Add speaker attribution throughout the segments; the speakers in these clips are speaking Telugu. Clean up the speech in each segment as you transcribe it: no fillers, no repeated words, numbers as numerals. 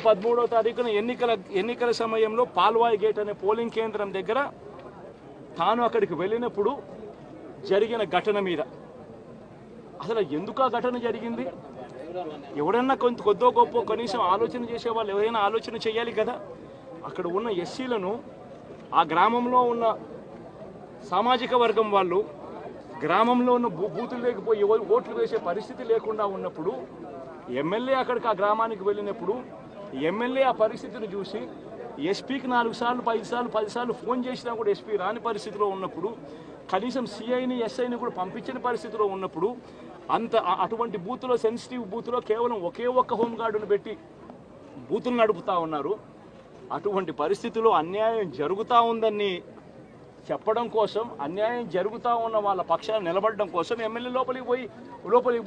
Speaker 1: 13వ తారీఖున ఎన్నికల సమయంలో పాల్వాయి గేట్ అనే పోలింగ్ కేంద్రం దగ్గర తాను అక్కడికి వెళ్ళినప్పుడు జరిగిన ఘటన మీద అసలు ఎందుకు ఆ ఘటన జరిగింది? ఎవడన్నా కొద్దో గొప్ప కనీసం ఆలోచన చేసేవాళ్ళు ఎవరైనా ఆలోచన చేయాలి కదా. అక్కడ ఉన్న ఎస్సీలను, ఆ గ్రామంలో ఉన్న సామాజిక వర్గం వాళ్ళు గ్రామంలో ఉన్న బూతులు లేకపోయి ఓట్లు వేసే పరిస్థితి లేకుండా ఉన్నప్పుడు ఎమ్మెల్యే అక్కడికి ఆ గ్రామానికి వెళ్ళినప్పుడు ఎమ్మెల్యే ఆ పరిస్థితిని చూసి ఎస్పీకి 4 సార్లు 5 సార్లు 10 సార్లు ఫోన్ చేసినా కూడా ఎస్పీ రాని పరిస్థితిలో ఉన్నప్పుడు, కనీసం సిఐని ఎస్ఐని కూడా పంపించిన పరిస్థితిలో ఉన్నప్పుడు, అటువంటి బూత్లో, సెన్సిటివ్ బూత్లో కేవలం ఒకే ఒక్క హోంగార్డును పెట్టి బూతులు నడుపుతూ ఉన్నారు. అటువంటి పరిస్థితుల్లో అన్యాయం జరుగుతూ ఉందని చెప్పడం కోసం, అన్యాయం జరుగుతూ ఉన్న వాళ్ళ పక్షాన్ని నిలబడడం కోసం ఎమ్మెల్యే లోపలికి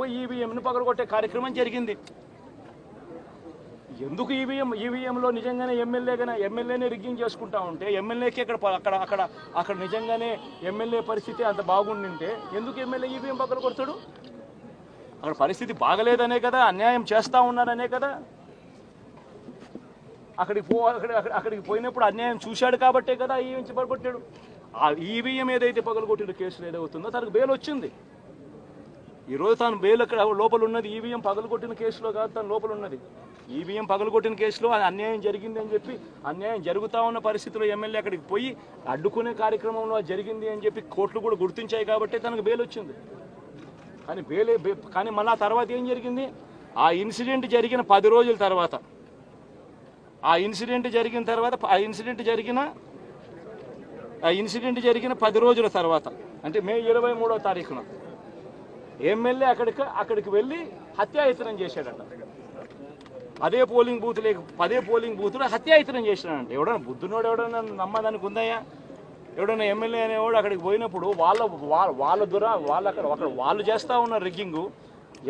Speaker 1: పోయి ఈవీఎంను పగలగొట్టే కార్యక్రమం జరిగింది. ఎందుకు ఈవీఎంలో నిజంగానే ఎమ్మెల్యేనే రిగ్గింగ్ చేసుకుంటా ఉంటే, ఎమ్మెల్యేకి అక్కడ నిజంగానే ఎమ్మెల్యే పరిస్థితి అంత బాగుండింటే ఎందుకు ఎమ్మెల్యే ఈవీఎం పగలగొడతాడు? అక్కడ పరిస్థితి బాగలేదనే కదా, అన్యాయం చేస్తూ ఉన్నారనే కదా. అక్కడికి పోయినప్పుడు అన్యాయం చూశాడు కాబట్టే కదా ఈవీఎం పగలగొట్టాడు. ఆ ఈవీఎం ఏదైతే పగలగొట్టిన కేసులు ఏదవుతుందో తనకు బెయిల్ వచ్చింది. ఈరోజు తాను బెయిల్ అక్కడ లోపల ఉన్నది ఈవీఎం పగలగొట్టిన కేసులో కాదు, తను లోపల ఉన్నది ఈవీఎం పగలగొట్టిన కేసులో. అన్యాయం జరిగింది అని చెప్పి, అన్యాయం జరుగుతూ ఉన్న పరిస్థితిలో ఎమ్మెల్యే అక్కడికి పోయి అడ్డుకునే కార్యక్రమంలో జరిగింది అని చెప్పి కోర్టులు కూడా గుర్తించాయి కాబట్టి తనకు బెయిల్ వచ్చింది. కానీ మళ్ళీ ఆ తర్వాత ఏం జరిగింది? ఆ ఇన్సిడెంట్ జరిగిన 10 రోజుల తర్వాత, ఆ ఇన్సిడెంట్ జరిగిన 10 రోజుల తర్వాత, అంటే మే 23వ తారీఖున ఎమ్మెల్యే అక్కడికి వెళ్ళి హత్యాయత్నం చేశాడట. పదే పోలింగ్ బూత్లో హత్యాయత్నం చేశాడంట. ఎవడన్నా బుద్ధునోడు ఎవడన్నా నమ్మదానికి ఉందయ్యా? ఎవడన్నా ఎమ్మెల్యే అనేవాడు అక్కడికి పోయినప్పుడు వాళ్ళు చేస్తూ ఉన్న రిగ్గింగు,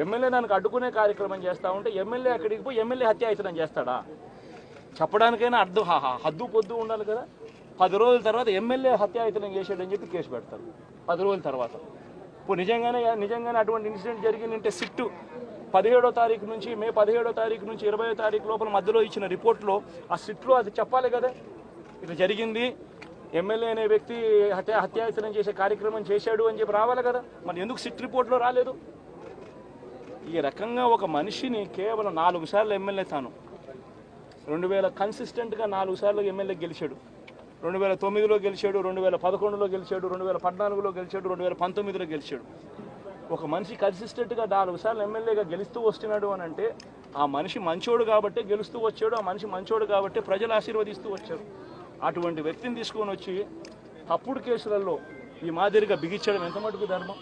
Speaker 1: ఎమ్మెల్యే దానికి అడ్డుకునే కార్యక్రమం చేస్తూ ఉంటే ఎమ్మెల్యే అక్కడికి పోయి ఎమ్మెల్యే హత్యాయత్నం చేస్తాడా? చెప్పడానికైనా హద్దు పొద్దు ఉండాలి కదా. 10 రోజుల తర్వాత ఎమ్మెల్యే హత్యాయత్నం చేశాడని చెప్పి కేసు పెడతారు 10 రోజుల తర్వాత. ఇప్పుడు నిజంగానే అటువంటి ఇన్సిడెంట్ జరిగిందంటే సిట్టు 17వ తారీఖు నుంచి, మే 17వ తారీఖు నుంచి 20వ తారీఖు లోపల మధ్యలో ఇచ్చిన రిపోర్ట్లో, ఆ సిట్లో అది చెప్పాలి కదా, ఇట్లా జరిగింది, ఎమ్మెల్యే అనే వ్యక్తి హత్యాయత్నం చేసే కార్యక్రమం చేశాడు అని చెప్పి రావాలి కదా. మరి ఎందుకు సిట్ రిపోర్ట్లో రాలేదు? ఈ రకంగా ఒక మనిషిని కేవలం 4 సార్లు ఎమ్మెల్యే, తాను 2000 కన్సిస్టెంట్గా 4 సార్లు ఎమ్మెల్యే గెలిచాడు. 2009లో గెలిచాడు, 2011లో గెలిచాడు, 2014లో గెలిచాడు, 2019లో గెలిచాడు. ఒక మనిషి కన్సిస్టెంట్గా 4 సార్లు ఎమ్మెల్యేగా గెలుస్తూ వస్తున్నాడు అని అంటే ఆ మనిషి మంచోడు కాబట్టే గెలుస్తూ వచ్చాడు, ఆ మనిషి మంచోడు కాబట్టే ప్రజలు ఆశీర్వదిస్తూ వచ్చారు. అటువంటి వ్యక్తిని తీసుకొని వచ్చి తప్పుడు కేసులలో ఈ మాదిరిగా బిగించడం ఎంత మటుకు ధర్మం?